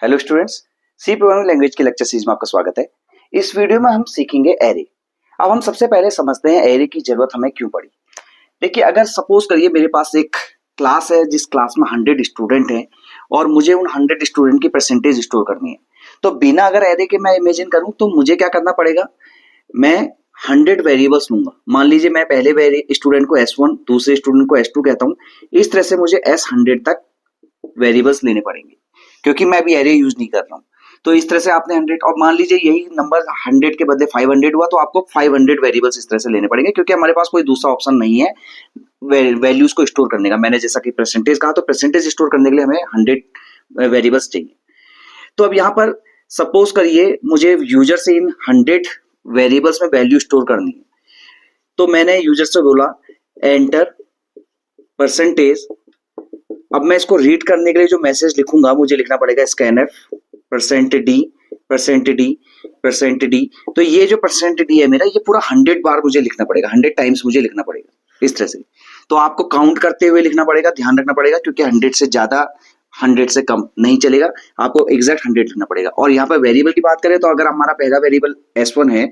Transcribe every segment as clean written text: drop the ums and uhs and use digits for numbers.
Hello students, C programming language के lecture series में आपका स्वागत है। इस वीडियो में हम सीखेंगे एरे। अब हम सबसे पहले समझते हैं एरे की जरूरत हमें क्यों पड़ी। देखिए, अगर सपोज करिए मेरे पास एक क्लास है जिस क्लास में 100 स्टूडेंट हैं और मुझे उन 100 स्टूडेंट की परसेंटेज स्टोर करनी है, तो बिना अगर एरे के मैं इमेजिन करूं तो मुझे क्या करना पड़ेगा। मैं 100 वेरिएबल्स लूंगा। मान लीजिए मैं पहले स्टूडेंट को S1, दूसरे स्टूडेंट को S2 कहता हूं। इस तरह से मुझे S100 तक वेरिएबल्स लेने पड़ेंगे क्योंकि मैं अभी एरे यूज नहीं कर रहा हूँ। तो इस तरह से आपने 100, और मान लीजिए यही नंबर 100 के बदले 500 हुआ तो आपको 500 वेरिएबल्स इस तरह से लेने पड़ेंगे क्योंकि हमारे पास कोई दूसरा ऑप्शन नहीं है वैल्यूज को स्टोर करने का। मैंने जैसा कि परसेंटेज कहा, तो परसेंटेज स्टोर करने के लिए हमें 100 वेरिएबल्स चाहिए। तो अब यहाँ पर सपोज करिए मुझे यूजर से इन 100 वेरिएबल्स में वैल्यू स्टोर करनी है। तो मैंने यूजर से बोला एंटर परसेंटेज। अब मैं इसको रीड करने के लिए जो मैसेज लिखूंगा मुझे लिखना पड़ेगा स्कैनफ %d %d। तो ये जो %d है मेरा, ये पूरा 100 बार मुझे लिखना पड़ेगा, 100 टाइम्स मुझे लिखना पड़ेगा इस तरह से। तो आपको काउंट करते हुए लिखना पड़ेगा, ध्यान रखना पड़ेगा क्योंकि 100 से ज्यादा 100 से कम नहीं चलेगा, आपको एग्जैक्ट 100 लिखना पड़ेगा। और यहाँ पर वेरिएबल की बात करें तो अगर हमारा पहला वेरिएबल S1 है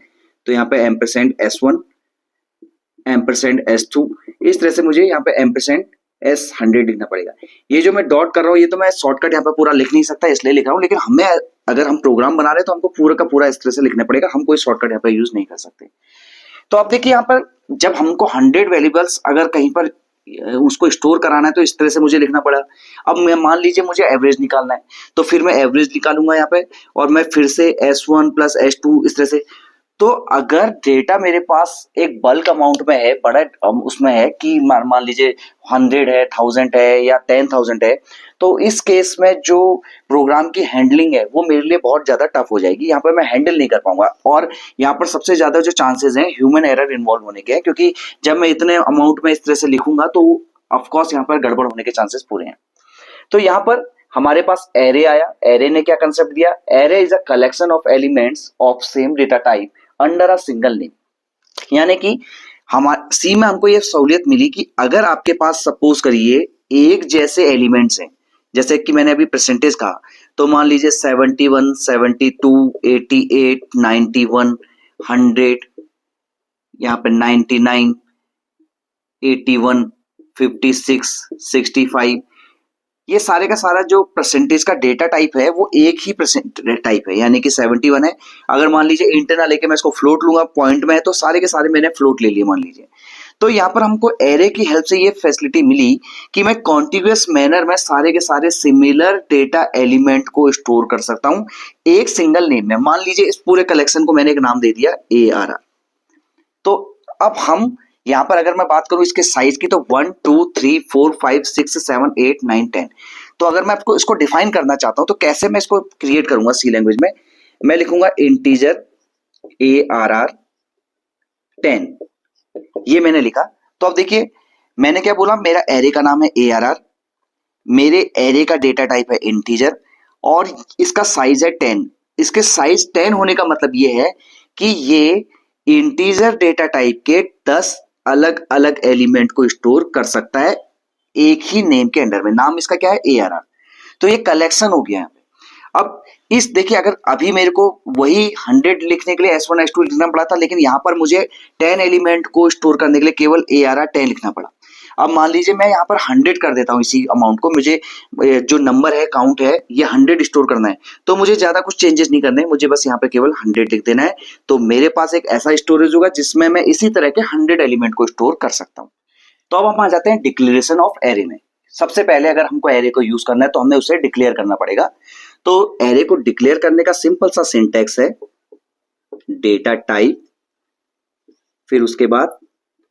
तो यहाँ पे %S1 %S2, इस तरह से मुझे यहाँ पे %S100 लिखना पड़ेगा। ये जो मैं डॉट कर रहा हूँ ये तो मैं शॉर्टकट यहाँ पे पूरा लिख नहीं सकता इसलिए लिख रहा हूँ, लेकिन हमें अगर हम प्रोग्राम बना रहे हैं तो हमको पूरा का पूरा इस तरह से लिखना पड़ेगा, हम कोई शॉर्टकट यहाँ पे यूज नहीं कर सकते। तो अब देखिए यहाँ पर जब हमको 100 वेरिएबल्स अगर कहीं पर उसको स्टोर कराना है तो इस तरह से मुझे लिखना पड़ा। अब मैं मान लीजिए मुझे एवरेज निकालना है तो फिर मैं एवरेज निकालूंगा यहाँ पे, और मैं फिर से S1 + S2 इस तरह से। तो अगर डेटा मेरे पास एक बल्क अमाउंट में है, बड़ा उसमें है कि मान लीजिए 100 है, 1000 है या 10,000 है, तो इस केस में जो प्रोग्राम की हैंडलिंग है वो मेरे लिए बहुत ज्यादा टफ हो जाएगी। यहाँ पर मैं हैंडल नहीं कर पाऊंगा और यहाँ पर सबसे ज्यादा जो चांसेस हैं ह्यूमन एरर इन्वॉल्व होने के हैं, क्योंकि जब मैं इतने अमाउंट में इस तरह से लिखूंगा तो ऑफकोर्स यहाँ पर गड़बड़ होने के चांसेस पूरे हैं। तो यहाँ पर हमारे पास एरे आया। एरे ने क्या कंसेप्ट दिया? Array is a collection of elements of same data type under a single name. यानी कि हमारे सी में हमको ये सहूलियत मिली कि अगर आपके पास सपोज करिए एक जैसे एलिमेंट्स हैं, जैसे कि मैंने अभी परसेंटेज कहा, तो मान लीजिए 71, 72, 88, 91, 100, यहाँ पे 99, 81, 56, 65, ये सारे का सारा जो परसेंटेज का डेटा टाइप है वो एक ही परसेंट टाइप है, यानी कि 71 है। अगर मान लीजिए इंट ना लेके मैं इसको फ्लोट लूंगा, पॉइंट में है तो सारे के सारे मैंने फ्लोट ले लिए मान लीजिए। तो यहाँ पर हमको एरे की हेल्प से ये फैसिलिटी मिली कि मैं कॉन्टिग्यूअस मैनर में सारे के सारे सिमिलर डेटा एलिमेंट को स्टोर कर सकता हूँ एक सिंगल नेम में। मान लीजिए इस पूरे कलेक्शन को मैंने एक नाम दे दिया ARR। तो अब हम यहाँ पर अगर मैं बात करूं इसके साइज की तो 1 2 3 4 5 6 7 8 9 10। तो अगर मैं आपको इसको डिफाइन करना चाहता हूं तो कैसे मैं इसको क्रिएट करूंगा सी लैंग्वेज में, मैं लिखूंगा इंटीजर ARR 10। ये मैंने लिखा। तो अब देखिए मैंने क्या बोला, मेरा एरे का नाम है ARR, मेरे एरे का डेटा टाइप है इंटीजर और इसका साइज है 10। इसके साइज 10 होने का मतलब ये है कि ये इंटीजर डेटा टाइप के 10 अलग अलग एलिमेंट को स्टोर कर सकता है एक ही नेम के अंडर में। नाम इसका क्या है? ARR। तो ये कलेक्शन हो गया यहाँ पे। अब इस देखिए, अगर अभी मेरे को वही 100 लिखने के लिए S1 S2 लिखना पड़ा था, लेकिन यहाँ पर मुझे 10 एलिमेंट को स्टोर करने के लिए केवल ARR 10 लिखना पड़ा। अब मान लीजिए मैं यहाँ पर 100 कर देता हूँ इसी अमाउंट को, मुझे जो नंबर है, काउंट है, ये 100 स्टोर करना है, तो मुझे ज्यादा कुछ चेंजेस नहीं करने, मुझे बस यहाँ पे केवल 100 लिख देना है। तो मेरे पास एक ऐसा स्टोरेज होगा जिसमें मैं इसी तरह के 100 एलिमेंट को स्टोर कर सकता हूँ। तो अब हम आ जाते हैं डिक्लेरेशन ऑफ एरे में। सबसे पहले अगर हमको एरे को यूज करना है तो हमें उसे डिक्लेयर करना पड़ेगा। तो एरे को डिक्लेयर करने का सिंपल सा सिंटैक्स है डेटा टाइप, फिर उसके बाद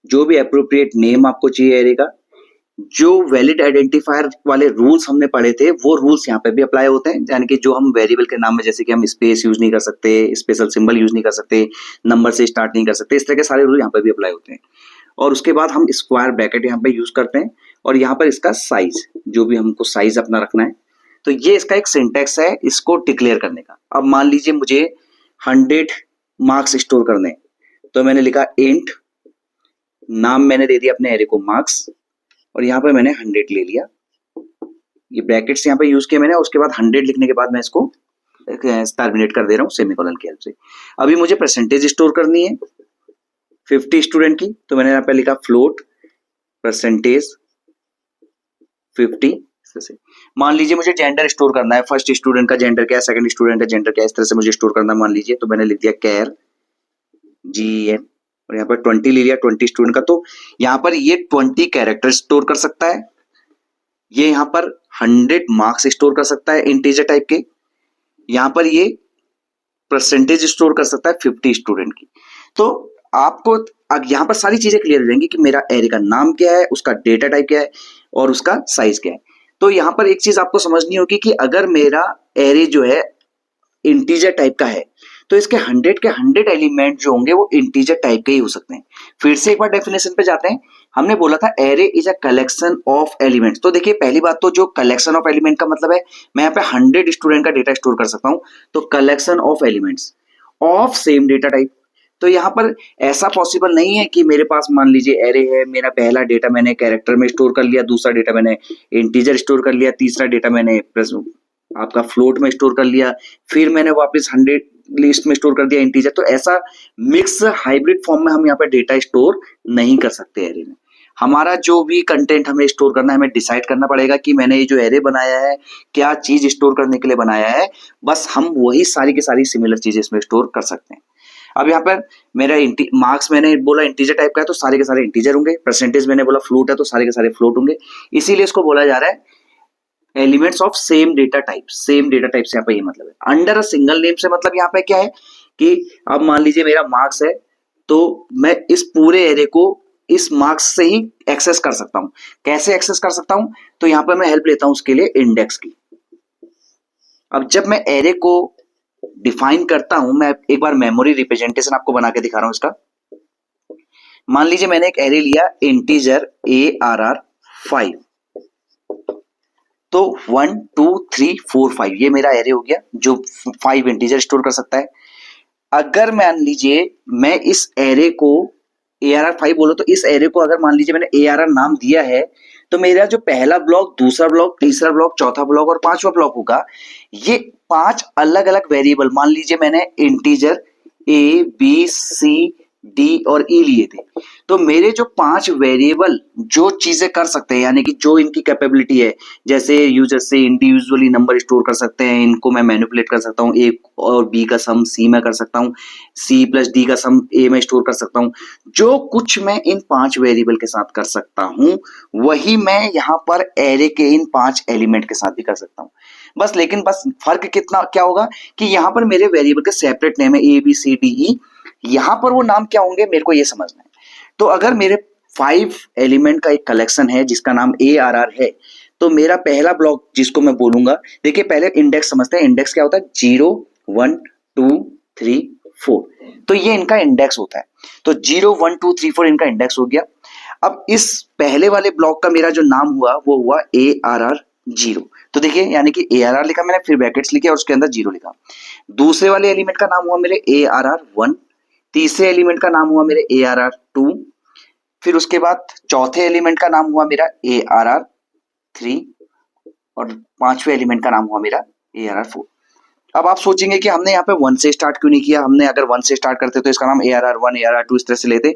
जो भी एप्रोप्रिएट नेम आपको चाहिए एरे का, जो वैलिड आइडेंटिफायर वाले रूल्स हमने पढ़े थे वो रूल्स यहाँ पे भी अप्लाई होते हैं। यानी कि जो हम वेरिएबल के नाम में, जैसे कि हम स्पेस यूज नहीं कर सकते, स्पेशल सिंबल यूज नहीं कर सकते, नंबर से स्टार्ट नहीं कर सकते, इस तरह के सारे रूल यहाँ पे भी अप्लाई होते हैं। और उसके बाद हम स्क्वायर ब्रैकेट यहाँ पे यूज करते हैं और यहाँ पर इसका साइज, जो भी हमको साइज अपना रखना है। तो ये इसका एक सिंटेक्स है इसको डिक्लेयर करने का। अब मान लीजिए मुझे 100 मार्क्स स्टोर करने हैं, तो मैंने लिखा इंट, नाम मैंने दे दिया अपने एरे को मार्क्स, और यहाँ पे मैंने 100 ले लिया। ये ब्रैकेट्स यहाँ पे यूज किया मैंने, उसके बाद 100 लिखने के बाद मैं इसको टर्मिनेट कर दे रहा हूँ सेमीकोलन की हेल्प से। अभी मुझे परसेंटेज स्टोर करनी है 50 स्टूडेंट की, तो मैंने यहाँ पे लिखा फ्लोट परसेंटेज 50 से। मान लीजिए मुझे जेंडर स्टोर करना है, फर्स्ट स्टूडेंट का जेंडर क्या है, सेकंड स्टूडेंट का जेंडर क्या है, इस तरह से मुझे स्टोर करना है मान लीजिए। तो मैंने लिख दिया कैर GEN और यहाँ पर 20 ले लिया 20 स्टूडेंट का। तो यहाँ पर ये 20 कैरेक्टर स्टोर कर सकता है, ये यहाँ पर 100 मार्क्स स्टोर कर सकता है इंटीजर टाइप के, यहाँ पर ये परसेंटेज स्टोर कर सकता है 50 स्टूडेंट की। तो आपको अब यहाँ पर सारी चीजें क्लियर हो जाएंगी कि मेरा एरे का नाम क्या है, उसका डेटा टाइप क्या है और उसका साइज क्या है। तो यहाँ पर एक चीज आपको समझनी होगी कि अगर मेरा एरे जो है इंटीजर टाइप का है तो इसके 100 के 100 एलिमेंट जो होंगे वो इंटीजर टाइप के ही हो सकते हैं। फिर से एक बार डेफिनेशन पे जाते हैं। हमने बोला था array is a collection of elements. तो देखिए पहली बात तो जो कलेक्शन ऑफ एलिमेंट का मतलब है, मैं यहाँ पे 100 स्टूडेंट का डेटा स्टोर कर सकता हूँ, तो collection of elements of same data type. तो यहाँ पर ऐसा पॉसिबल नहीं है कि मेरे पास मान लीजिए एरे है, मेरा पहला डेटा मैंने कैरेक्टर में स्टोर कर लिया, दूसरा डेटा मैंने इंटीजर स्टोर कर लिया, तीसरा डेटा मैंने आपका फ्लोट में स्टोर कर लिया, फिर मैंने वापस 100 लिस्ट में स्टोर कर दिया इंटीजर। तो ऐसा मिक्स हाइब्रिड फॉर्म में हम यहाँ पे डेटा स्टोर नहीं कर सकते एरे में। हमारा जो भी कंटेंट हमें स्टोर करना है, हमें डिसाइड करना पड़ेगा कि मैंने ये जो एरे बनाया है क्या चीज स्टोर करने के लिए बनाया है, बस हम वही सारी की सारी सिमिलर चीजें इसमें स्टोर कर सकते हैं। अब यहाँ पर मेरा मार्क्स मैंने बोला इंटीजर टाइप का है तो सारे के सारे इंटीजर होंगे, परसेंटेज मैंने बोला फ्लोट है तो सारे के सारे फ्लोट होंगे, इसीलिए इसको बोला जा रहा है elements of same data type. Same data type से यहाँ पे ये मतलब है। अंडर अ सिंगल नेम से मतलब यहाँ पे क्या है कि अब मान लीजिए मेरा मार्क्स है तो मैं इस पूरे एरे को इस मार्क्स से ही एक्सेस कर सकता हूं। कैसे एक्सेस कर सकता हूं, तो यहाँ पर मैं हेल्प लेता हूं उसके लिए इंडेक्स की। अब जब मैं एरे को डिफाइन करता हूं, मैं एक बार मेमोरी रिप्रेजेंटेशन आपको बना के दिखा रहा हूं इसका। मान लीजिए मैंने एक एरे लिया इंटीजर ARR5, तो 1 2 3 4 5 ये मेरा एरे हो गया जो 5 इंटीजर स्टोर कर सकता है। अगर मान लीजिए मैं इस एरे को ARR5 बोलो, तो इस एरे को अगर मान लीजिए मैंने ARR नाम दिया है, तो मेरा जो पहला ब्लॉक, दूसरा ब्लॉक, तीसरा ब्लॉक, चौथा ब्लॉक और पांचवा ब्लॉक होगा, ये 5 अलग अलग वेरिएबल, मान लीजिए मैंने integer A B C D और E लिए थे, तो मेरे जो 5 वेरिएबल जो चीजें कर सकते हैं, यानी कि जो इनकी कैपेबिलिटी है, जैसे यूजर से इंडिविजुअली नंबर स्टोर कर सकते हैं, इनको मैं मैनिपुलेट कर सकता हूँ, A और B का सम C में कर सकता हूँ, C प्लस D का सम A में स्टोर कर सकता हूँ, जो कुछ मैं इन 5 वेरिएबल के साथ कर सकता हूँ वही मैं यहाँ पर एरे के इन 5 एलिमेंट के साथ भी कर सकता हूँ। बस लेकिन बस फर्क कितना क्या होगा कि यहाँ पर मेरे वेरिएबल के सेपरेट नेम है ABCDE, यहाँ पर वो नाम क्या होंगे मेरे को ये समझना है। तो अगर मेरे 5 एलिमेंट का एक कलेक्शन है जिसका नाम ARR है, तो मेरा पहला ब्लॉक जिसको मैं बोलूंगा, देखिए पहले इंडेक्स समझते हैं। इंडेक्स क्या होता है, 0 1 2 3 4, तो ये इनका इंडेक्स होता है। तो 0 1 2 3 4 इनका इंडेक्स हो गया। अब इस पहले वाले ब्लॉक का मेरा जो नाम हुआ वो हुआ ARR0। तो देखिए यानी कि ARR लिखा मैंने, फिर ब्रैकेट्स लिखे और उसके अंदर 0 लिखा। दूसरे वाले एलिमेंट का नाम हुआ मेरे ARR1, तीसरे एलिमेंट का नाम हुआ मेरे ARR2, फिर उसके बाद चौथे एलिमेंट का नाम हुआ मेरा ARR3 और पांचवें एलिमेंट का नाम हुआ मेरा ARR4। अब आप सोचेंगे कि हमने यहाँ पे 1 से स्टार्ट क्यों नहीं किया, हमने अगर 1 से स्टार्ट करते तो इसका नाम ARR1 ARR2 इस तरह से लेते,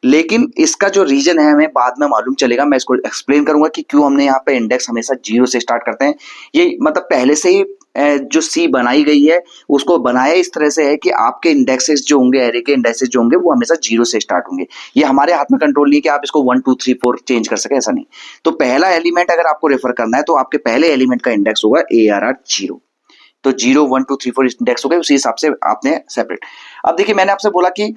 लेकिन इसका जो रीजन है हमें बाद में मालूम चलेगा। मैं इसको एक्सप्लेन करूंगा कि क्यों हमने यहाँ पे इंडेक्स हमेशा 0 से स्टार्ट करते हैं। ये मतलब पहले से ही जो सी बनाई गई है उसको बनाया इस तरह से है कि आपके इंडेक्सेस जो होंगे, एरे के इंडेक्सेस जो होंगे वो हमेशा 0 से स्टार्ट होंगे। ये हमारे हाथ में कंट्रोल नहीं है कि आप इसको 1 2 3 4 चेंज कर सके, ऐसा नहीं। तो पहला एलिमेंट अगर आपको रेफर करना है तो आपके पहले एलिमेंट का इंडेक्स होगा ARR0। तो 0 1 2 3 4 इंडेक्स हो गए, उसी हिसाब से आपने सेपरेट। अब देखिए मैंने आपसे बोला कि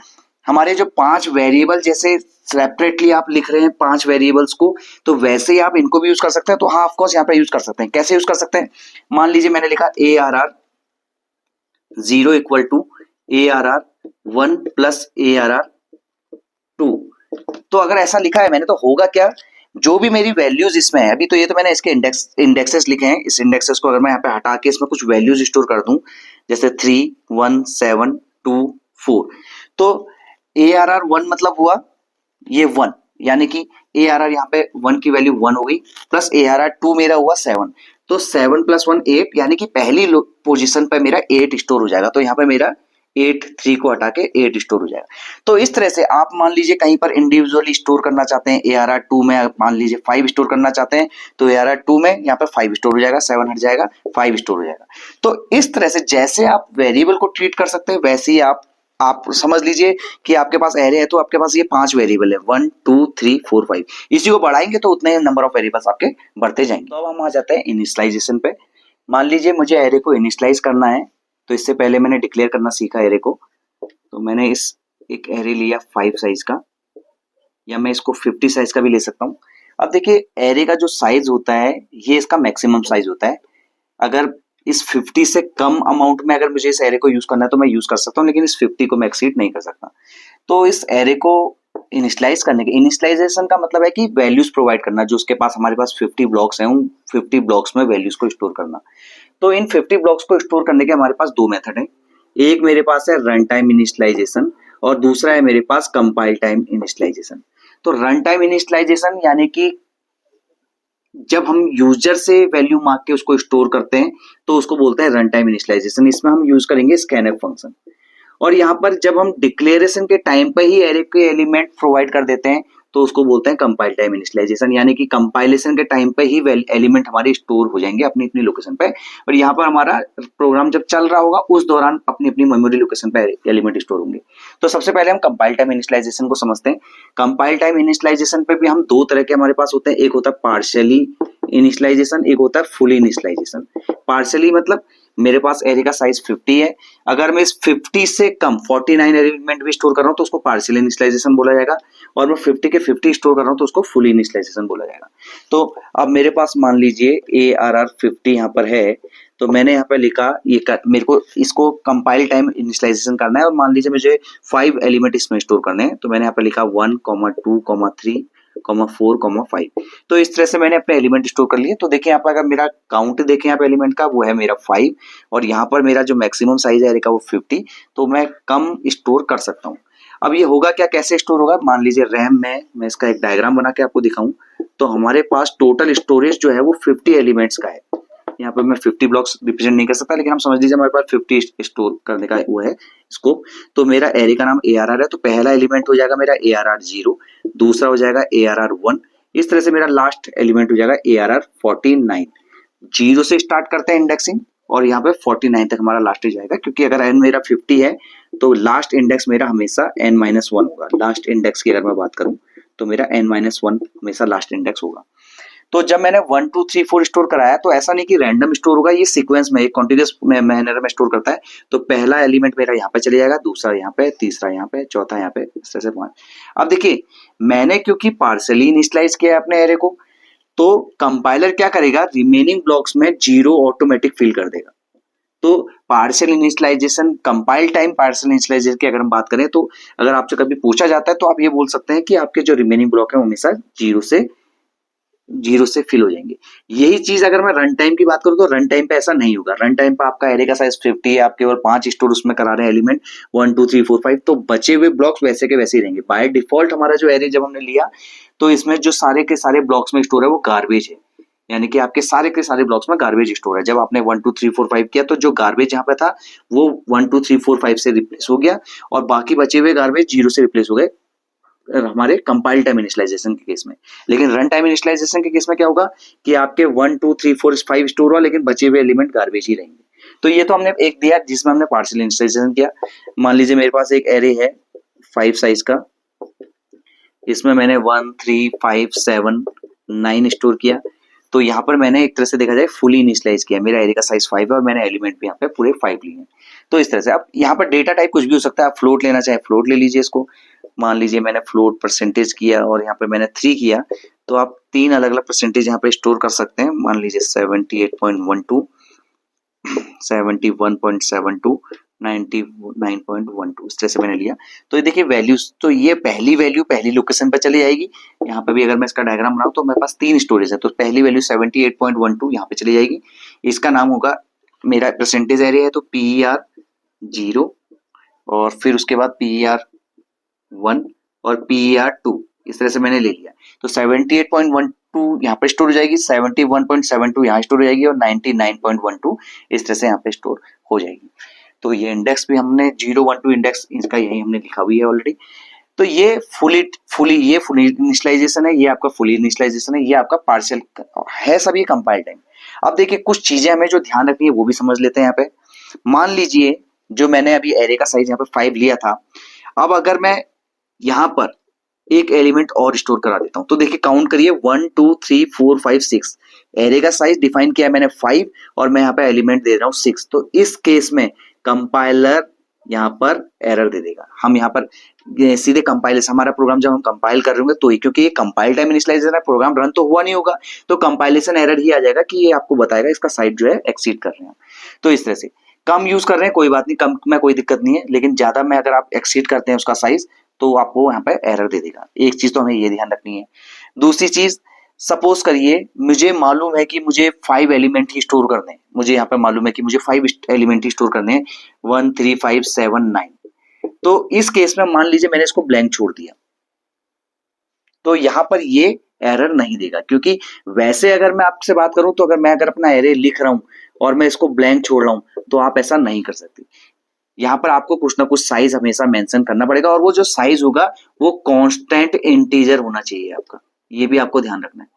हमारे जो 5 वेरिएबल जैसे सेपरेटली आप लिख रहे हैं 5 वेरिएबल्स को, तो वैसे ही आप इनको भी यूज कर सकते हैं। तो हाँ ऑफ कोर्स यहाँ पे यूज कर सकते हैं। कैसे यूज कर सकते हैं, मान लीजिए मैंने लिखा ARR0 equal to ARR1 plus ARR2। तो अगर ऐसा लिखा है मैंने तो होगा क्या, जो भी मेरी वैल्यूज इसमें है, अभी तो ये तो मैंने इसके इंडेक्सेस लिखे हैं, इस इंडेक्सेस को अगर मैं यहाँ पे हटा के इसमें कुछ वैल्यूज स्टोर कर दूं, जैसे 3 1 7 2 4, तो ARR1 मतलब हुआ ये 1, यानी कि ARR यहाँ पे 1 की वैल्यू 1 हो गई, प्लस ARR2 मेरा हुआ 7, तो 7 + 1 8, यानी कि पहली पोजीशन पे मेरा 8 स्टोर हो जाएगा। तो यहाँ पे मेरा 8 3 को हटा के 8 स्टोर हो जाएगा। तो इस तरह से आप मान लीजिए कहीं पर इंडिविजुअली स्टोर करना चाहते हैं, ARR2 में मान लीजिए 5 स्टोर करना चाहते हैं, तो ARR2 में यहाँ पे 5 स्टोर हो जाएगा, 7 हट जाएगा, 5 स्टोर हो जाएगा। तो इस तरह से जैसे आप वेरिएबल को ट्रीट कर सकते हैं, वैसे ही आप समझ लीजिए कि आपके पास एरे है, तो आपके पास ये 5 वेरिएबल है, 1 2 3 4 5। इसी को बढ़ाएंगे तो उतने नंबर ऑफ वेरिएबल्स आपके बढ़ते जाएंगे। तो अब हम आ जाते हैं इनिशियलाइजेशन पे। मान लीजिए मुझे एरे को इनिशियलाइज करना है, तो इससे पहले मैंने डिक्लेयर करना सीखा एरे को। तो मैंने एक एरे लिया 5 साइज का, या मैं इसको 50 साइज का भी ले सकता हूँ। अब देखिए एरे का जो साइज होता है ये इसका मैक्सिमम साइज होता है। अगर इस 50 से कम अमाउंट में अगर मुझे इस एरे को यूज करना है तो मैं यूज कर सकता हूँ, लेकिन इस 50 को मैं एक्सीड नहीं कर सकता। तो इस एरे को इनिशियलाइज करने के, इनिशियलाइजेशन का मतलब है कि वैल्यूज प्रोवाइड करना, जो उसके पास हमारे पास 50 ब्लॉक्स हैं, उन 50 ब्लॉक्स में वैल्यूज को स्टोर करना। तो इन 50 ब्लॉक्स को स्टोर करने के हमारे पास दो मेथड हैं। एक मेरे पास है रन टाइम इनिशियलाइजेशन और दूसरा है मेरे पास कंपाइल टाइम इनिशियलाइजेशन। तो रन टाइम इनिशियलाइजेशन यानी कि जब हम यूजर से वैल्यू मांग के उसको स्टोर करते हैं तो उसको बोलते हैं रन टाइम इनिशियलाइजेशन। इसमें हम यूज करेंगे स्कैनफ फंक्शन। और यहाँ पर जब हम डिक्लेरेशन के टाइम पे ही एरे के एलिमेंट प्रोवाइड कर देते हैं तो उसको बोलते हैं कंपाइल टाइम इनिशियलाइजेशन, यानी कि कंपाइलेशन के टाइम पे ही एलिमेंट हमारे स्टोर हो जाएंगे अपनी अपनी लोकेशन पे, और यहाँ पर हमारा प्रोग्राम जब चल रहा होगा उस दौरान अपनी अपनी मेमोरी लोकेशन पे एलिमेंट स्टोर होंगे। तो सबसे पहले हम कंपाइल टाइम इनिशियलाइजेशन को समझते हैं। कंपाइल टाइम इनिशियलाइजेशन पे भी हम दो तरह के हमारे पास होते हैं, एक होता है पार्शियली इनिशियलाइजेशन, एक होता है फुली इनिशियलाइजेशन। पार्शियली मतलब मेरे पास एरे का साइज 50 है, अगर मैं इस 50 से कम 49 एलिमेंट भी स्टोर कर रहा हूं तो उसको पार्शियल इनिशियलाइजेशन बोला जाएगा, और मैं 50 के 50 स्टोर कर रहा हूं तो उसको फुल इनिशियलाइजेशन बोला जाएगा। तो अब मेरे पास मान लीजिए ARR 50 यहाँ पर है, तो मैंने यहाँ पर लिखा मेरे को इसको कंपाइल टाइम इनिशियलाइजेशन करना है, और मान लीजिए मुझे 5 एलिमेंट इसमें स्टोर करने हैं, तो मैंने यहाँ पर लिखा 1, 2, 3, 4, 5। तो इस तरह से मैंने अपने एलिमेंट स्टोर कर लिए। तो देखिए यहाँ पर अगर मेरा काउंट देखें यहाँ पे एलिमेंट का, वो है मेरा 5, और यहाँ पर मेरा जो मैक्सिमम साइज है एरे का वो 50। तो मैं कम स्टोर कर सकता हूँ। अब ये होगा क्या, कैसे स्टोर होगा, मान लीजिए रैम में मैं इसका एक डायग्राम बना के आपको दिखाऊं, तो हमारे पास टोटल स्टोरेज जो है वो 50 एलिमेंट्स का है। यहाँ पे मैं 50 ब्लॉक्स रिप्रेजेंट नहीं कर सकता, लेकिन हम समझ लीजिए हमारे पास 50 स्टोर करने का वो है स्कोप। तो मेरा एरे का नाम ARR है, तो पहला एलिमेंट हो जाएगा मेरा ARR 0, दूसरा हो जाएगा ARR 1, इस तरह से मेरा लास्ट एलिमेंट हो जाएगा ARR 49। 0 से स्टार्ट करते हैं इंडेक्सिंग, और यहाँ पे 49 तक हमारा लास्ट जाएगा, क्योंकि अगर n मेरा 50 है तो लास्ट इंडेक्स मेरा हमेशा n-1 होगा। लास्ट इंडेक्स की अगर मैं बात करूं तो मेरा n-1 हमेशा लास्ट इंडेक्स होगा। तो जब मैंने 1 2 3 4 स्टोर कराया तो ऐसा नहीं कि रैंडम स्टोर होगा, ये सीक्वेंस में एक कॉन्टिन्यूअस मैनर में स्टोर करता है। तो पहला एलिमेंट मेरा यहाँ पे चले जाएगा, दूसरा यहाँ पे, तीसरा यहाँ पे, चौथा यहाँ पे, इस तरह से 5। अब देखिए मैंने क्योंकि पार्शियली इनिशियलाइज किया अपने एरे को, तो कंपाइलर क्या करेगा, रिमेनिंग ब्लॉक्स में 0 ऑटोमेटिक फिल कर देगा। तो partial initialisation, compile time partial initialisation की अगर हम बात करें, तो अगर आपसे कभी पूछा जाता है तो आप ये बोल सकते हैं कि आपके जो रिमेनिंग ब्लॉक है वो हमेशा 0 से फिल हो जाएंगे। यही चीज अगर मैं रन टाइम की बात करूं तो रन टाइम पे ऐसा नहीं होगा। रन टाइम पे आपका एरे का साइज 50 है, आप केवल 5 स्टोर उसमें करा रहे हैं एलिमेंट 1 2 3 4 5, तो बचे हुए ब्लॉक्स वैसे के वैसे ही रहेंगे। बाय डिफॉल्ट हमारा जो एरे जब हमने लिया तो इसमें जो सारे के सारे ब्लॉक्स में स्टोर है वो गार्बेज है, यानी कि आपके सारे के सारे ब्लॉक्स में गार्बेज स्टोर है। जब आपने 1 2 3 4 5 किया तो जो गार्बेज यहाँ पे था वो 1 2 3 4 5 से रिप्लेस हो गया, और बाकी बचे हुए गार्बेज 0 से रिप्लेस हो गए हमारे कंपाइल टाइम इनिशियलाइजेशन के केस में। लेकिन रन टाइम इनिशियलाइजेशन के केस में क्या होगा कि आपके 1 2 3 4 5 स्टोर हुआ, लेकिन बचे हुए एलिमेंट गार्बेज ही रहेंगे। तो ये तो हमने एक दिया जिसमें हमने पार्शियल इनिशियलाइजेशन किया। मान लीजिए मेरे पास एक एरे है 5 साइज का, इसमें मैंने 1 3 5 7 9 स्टोर किया। तो यहाँ पर मैंने एक तरह से देखा जाए फुली इनिशियलाइज किया, मेरा एरे का साइज 5 है और मैंने एलिमेंट भी यहाँ पे पूरे 5 लिए हैं। तो इस तरह से अब यहाँ पर डेटा टाइप कुछ भी हो सकता है, आप फ्लोट लेना चाहे फ्लोट ले लीजिए इसको। मान लीजिए मैंने फ्लोट परसेंटेज किया और यहाँ पे मैंने 3 किया, तो आप 3 अलग अलग परसेंटेज यहाँ पे स्टोर कर सकते हैं। मान लीजिए 78.12, 71.72, 99.12, इस तरह से मैंने लिया। तो ये देखिए वैल्यूज, तो ये पहली वैल्यू पहली लोकेशन पे चली जाएगी। यहाँ पे भी अगर मैं इसका डायग्राम बनाऊं तो मेरे पास 3 स्टोरेज है, तो पहली वैल्यू 78.12 यहाँ पे चली जाएगी। इसका नाम होगा, मेरा परसेंटेज एरिया है तो PER 0, और फिर उसके बाद PER 1 और PER 2, इस तरह से मैंने ले लिया। तो 78.12 यहाँ पे स्टोर हो जाएगी, 71.72 यहाँ स्टोर हो जाएगी और 99.12 इस तरह से यहाँ पे स्टोर हो जाएगी। तो ये इंडेक्स भी हमने 012 इंडेक्स इसका यही हमने लिखा हुई है ऑलरेडी। तो ये फुली इनिशियलाइजेशन है, ये आपका फुली इनिशियलाइजेशन है, ये आपका पार्शियल है, सब ये कंपाइल टाइम। अब देखिए कुछ चीजें हमें जो ध्यान रखनी है वो भी समझ लेते हैं यहाँ पे। मान लीजिए जो मैंने अभी एरे का साइज यहाँ पे 5 लिया था, अब अगर मैं यहाँ पर एक एलिमेंट और स्टोर करा देता हूं तो देखिए काउंट करिए 1 2 3 4 5 6, एरे का साइज डिफाइन किया है मैंने 5 और मैं यहाँ पे एलिमेंट दे रहा हूँ 6। तो इस केस में कंपाइलर यहाँ पर एरर दे देगा। हम यहाँ पर सीधे कंपाइलेशन, हमारा प्रोग्राम जब हम कंपाइल कर रहे होंगे तो ही, क्योंकि ये कंपाइल टाइम इनिशियलाइजेशन है, प्रोग्राम रन तो हुआ नहीं होगा, तो कंपाइलेशन एरर ही आ जाएगा कि ये आपको बताएगा इसका साइज जो है एक्सीड कर रहे हैं। तो इस तरह से कम यूज कर रहे हैं कोई बात नहीं, कम में कोई दिक्कत नहीं है, लेकिन ज्यादा में अगर आप एक्सीड करते हैं उसका साइज तो आपको यहाँ पे एरर दे देगा। एक चीज तो हमें ये ध्यान रखनी है। दूसरी चीज, सपोज करिए मुझे मालूम है कि मुझे 5 एलिमेंट ही स्टोर करने हैं, मुझे यहाँ पे मालूम है कि मुझे 5 एलिमेंट ही स्टोर करने हैं, 1 3 5 7 9। तो इस केस में मान लीजिए मैंने इसको ब्लैंक छोड़ दिया, तो यहाँ पर ये एरर नहीं देगा, क्योंकि वैसे अगर मैं आपसे बात करूं तो अगर मैं अपना एरे लिख रहा हूं और मैं इसको ब्लैंक छोड़ रहा हूं तो आप ऐसा नहीं कर सकते। यहाँ पर आपको कुछ ना कुछ साइज हमेशा मेंशन करना पड़ेगा, और वो जो साइज होगा वो कांस्टेंट इंटीजर होना चाहिए आपका, ये भी आपको ध्यान रखना है।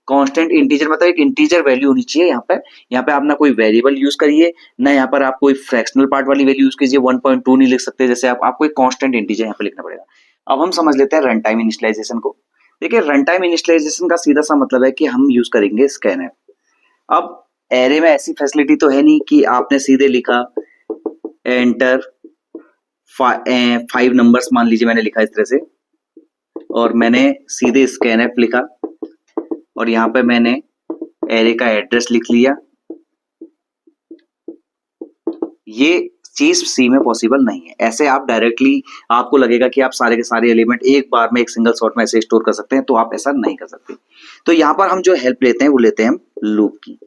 कांस्टेंट इंटीजर मतलब एक इंटीजर वैल्यू होनी चाहिए यहाँ पे आप ना कोई वेरिएबल यूज करिए, ना यहाँ पर आप कोई फ्रैक्शनल पार्ट वाली वैल्यू यूज कीजिए, 1.2 नहीं लिख सकते, जैसे आपको एक कांस्टेंट इंटीजर यहाँ पे लिखना पड़ेगा। अब हम समझ लेते हैं रन टाइम इनिशियलाइजेशन को। देखिए रन टाइम इनिशियलाइजेशन का सीधा सा मतलब है कि हम यूज करेंगे स्कैनर। अब एरे में ऐसी फैसिलिटी तो है नहीं कि आपने सीधे लिखा एंटर 5 नंबर्स मान लीजिए मैंने लिखा इस तरह से, और मैंने सीधे स्कैनएफ लिखा और यहाँ पे मैंने एरे का एड्रेस लिख लिया। ये चीज सी में पॉसिबल नहीं है। ऐसे आप डायरेक्टली आपको लगेगा कि आप सारे के सारे एलिमेंट एक बार में एक सिंगल शॉट में ऐसे स्टोर कर सकते हैं, तो आप ऐसा नहीं कर सकते। तो यहाँ पर हम जो हेल्प लेते हैं वो लेते हैं हम लूप की।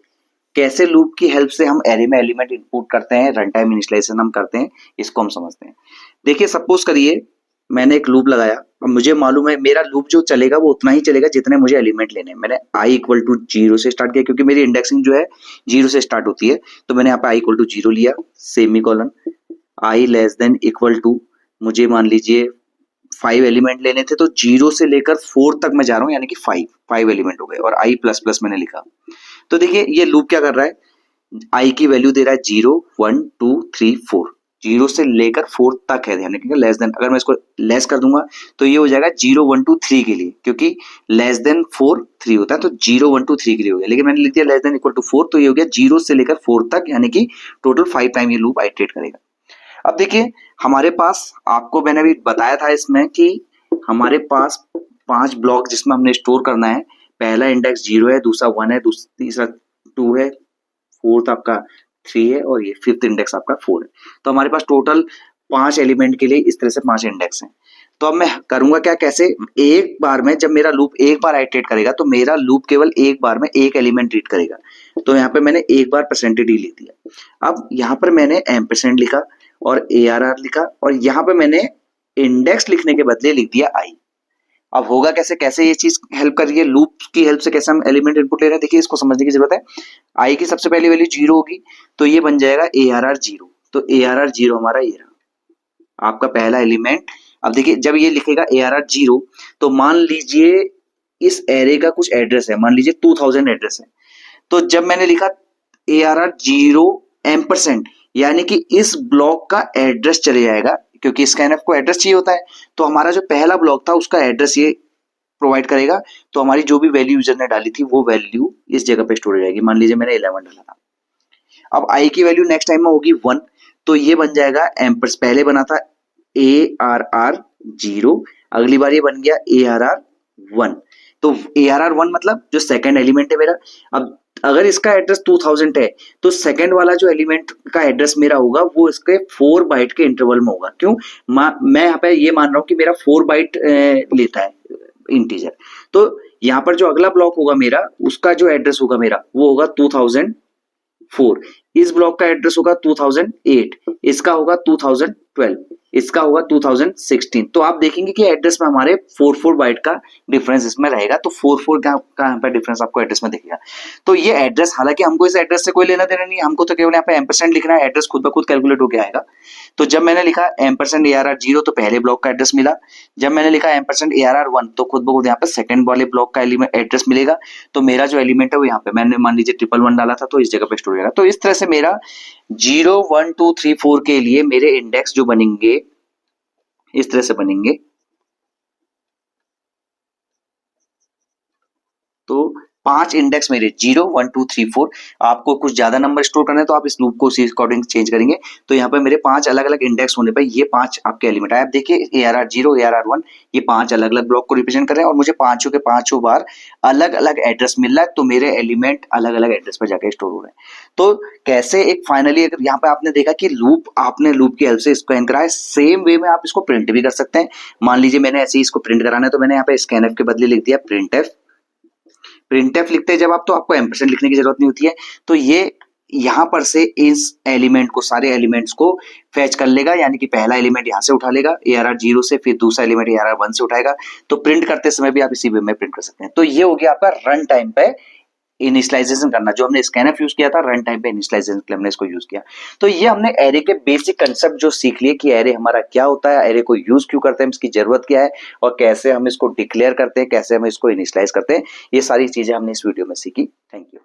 कैसे लूप की हेल्प से हम एरे में एलिमेंट इनपुट करते हैं, रन टाइम इनिशियलाइजेशन हम करते हैं, इसको हम समझते हैं। देखिए सपोज करिए मैंने एक लूप लगाया और मुझे मालूम है मेरा लूप जो चलेगा वो उतना ही चलेगा जितने मुझे एलिमेंट लेने हैं। मैंने i इक्वल टू 0 से स्टार्ट किया, क्योंकि मेरी इंडेक्सिंग जो है 0 से स्टार्ट होती है, तो मैंने यहाँ पे i इक्वल टू 0 लिया, semicolon i less than equal to, मुझे मान लीजिए 5 एलिमेंट लेने थे, तो 0 से लेकर 4 तक मैं जा रहा हूँ, यानी कि 5 एलिमेंट हो गए, और i प्लस प्लस मैंने लिखा। तो देखिए ये लूप क्या कर रहा है, i की वैल्यू दे रहा है 0 1 2 3 4, 0 से लेकर 4 तक है, ध्यान रखिएगा लेस देन। अगर मैं इसको लेस कर दूंगा तो ये हो जाएगा 0 1 2 3 के लिए, क्योंकि लेस देन 4 3 होता है, तो 0 1 2 3 के लिए हो गया। लेकिन मैंने लिख दिया लेस देन इक्वल टू 4, तो ये हो गया 0 से लेकर 4 तक, यानी कि टोटल 5 टाइम ये लूप आइटरेट करेगा। अब देखिए हमारे पास, आपको मैंने अभी बताया था इसमें कि हमारे पास 5 ब्लॉक जिसमें हमने स्टोर करना है। पहला इंडेक्स 0 है, दूसरा 1 है, तीसरा 2 है, फोर्थ आपका 3 है, और ये फिफ्थ इंडेक्स आपका 4 है। तो हमारे पास टोटल 5 एलिमेंट के लिए इस तरह से 5 इंडेक्स हैं। तो अब मैं करूंगा क्या, कैसे, एक बार में जब मेरा लूप एक बार आइटरेट करेगा तो मेरा लूप केवल एक बार में एक एलिमेंट रीड करेगा। तो यहाँ पे मैंने एक बार परसेंटेज डी लिख दिया। अब यहाँ पर मैंने एम्परसेंड लिखा और ARR लिखा, और यहाँ पे मैंने इंडेक्स लिखने के बदले लिख दिया i। अब होगा कैसे, कैसे ये चीज हेल्प कर रही है, लूप की हेल्प से कैसे हम एलिमेंट इनपुट ले रहे हैं, देखिए इसको समझने की जरूरत है। i की सबसे पहली वैल्यू 0 होगी, तो ये बन जाएगा ARR 0। तो ARR 0 हमारा ये रहा आपका पहला एलिमेंट। अब देखिए जब ये लिखेगा ARR 0, तो मान लीजिए इस एरे का कुछ एड्रेस है, मान लीजिए 2000 एड्रेस है। तो जब मैंने लिखा ARR 0 एम्परसेंड, यानी कि इस ब्लॉक का एड्रेस चले जाएगा, क्योंकि स्कैनएफ को एड्रेस चाहिए होता है। तो हमारा जो पहला ब्लॉक था उसका एड्रेस ये प्रोवाइड करेगा, तो हमारी जो भी वैल्यू यूजर ने डाली थी वो वैल्यू इस जगह पे स्टोर हो जाएगी। मान लीजिए मैंने 11 डाला था, अब i की वैल्यू नेक्स्ट टाइम में होगी 1, तो ये बन जाएगा एम्पर्स, पहले बना था ARR 0, अगली बार ये बन गया ARR 1। तो ARR 1 मतलब जो सेकंड एलिमेंट है मेरा। अब अगर इसका एड्रेस 2000 है, तो सेकंड वाला जो एलिमेंट का एड्रेस मेरा होगा वो इसके 4 बाइट के इंटरवल में होगा। क्यों, मैं यहाँ पे ये मान रहा हूँ कि मेरा 4 बाइट लेता है इंटीजर। तो यहाँ पर जो अगला ब्लॉक होगा मेरा, उसका जो एड्रेस होगा मेरा वो होगा 2004, इस ब्लॉक का एड्रेस होगा 2008, इसका होगा 2012, इसका होगा 2016। तो आप देखेंगे कि एड्रेस में हमारे 44 बाइट का डिफरेंस इसमें रहेगा। तो 44 का यहाँ पे डिफरेंस आपको एड्रेस में दिखेगा। तो ये एड्रेस, हालांकि हमको इस एड्रेस से कोई लेना देना नहीं है, हमको तो केवल यहाँ पे एम्परसेंड लिखना है, एड्रेस खुद ब खुद कैलकुलेट होके आएगा। तो जब मैंने लिखा एम्परसेंड ARR 0 तो पहले ब्लॉक का एड्रेस मिला। जब मैंने लिखा एम्परसेंड ARR 1 तो खुद ब खुद यहाँ पे सेकंड वाले ब्लॉक का एलिमेंट एड्रेस मिलेगा। तो मेरा जो एलिमेंट है वो यहाँ पे मैंने मान लीजिए 111 डाला था तो इस जगह पे स्टोर होगा। तो इस तरह से मेरा 0 1 2 3 4 के लिए मेरे इंडेक्स जो बनेंगे इस तरह से बनेंगे। तो 5 इंडेक्स मेरे 0 1 2 3 4। आपको कुछ ज्यादा नंबर स्टोर करना है तो आप इस लूप को उसी अकॉर्डिंग चेंज करेंगे। तो यहाँ पे मेरे 5 अलग अलग इंडेक्स होने पर ये 5 आपके एलिमेंट आए। आप देखिए ARR 0 ARR 1 ये 5 अलग अलग ब्लॉक को रिप्रेजेंट कर रहे हैं और मुझे पांचों के पांचों बार अलग अलग एड्रेस मिल रहा है। तो मेरे एलिमेंट अलग अलग एड्रेस पर जाकर स्टोर हो रहे हैं। तो कैसे एक फाइनली अगर यहाँ पे आपने देखा कि आपने लूप की हेल्प से स्कैन करा है, सेम वे में आप इसको प्रिंट भी कर सकते हैं। मान लीजिए मैंने ऐसे ही इसको प्रिंट कराना है तो मैंने यहाँ पे स्कैनएफ के बदले लिख दिया प्रिंटएफ। प्रिंटएफ लिखते हैं जब आप तो आपको एम्परसेंड लिखने की जरूरत नहीं होती है। तो ये यहां पर से इस एलिमेंट को, सारे एलिमेंट्स को फैच कर लेगा, यानी कि पहला एलिमेंट यहां से उठा लेगा ARR 0 से, फिर दूसरा एलिमेंट ARR 1 से उठाएगा। तो प्रिंट करते समय भी आप इसी वे में प्रिंट कर सकते हैं। तो ये हो गया आपका रन टाइम पे इनिशियलाइजेशन करना। जो हमने स्कैनएफ यूज किया था रन टाइम पे इनिशियलाइजेशन के लिए हमने इसको यूज किया। तो ये हमने एरे के बेसिक कंसेप्ट जो सीख लिए कि एरे हमारा क्या होता है, एरे को यूज क्यों करते हैं, इसकी जरूरत क्या है और कैसे हम इसको डिक्लेयर करते हैं, कैसे हम इसको इनिशियलाइज करते हैं, ये सारी चीजें हमने इस वीडियो में सीखी। Thank you.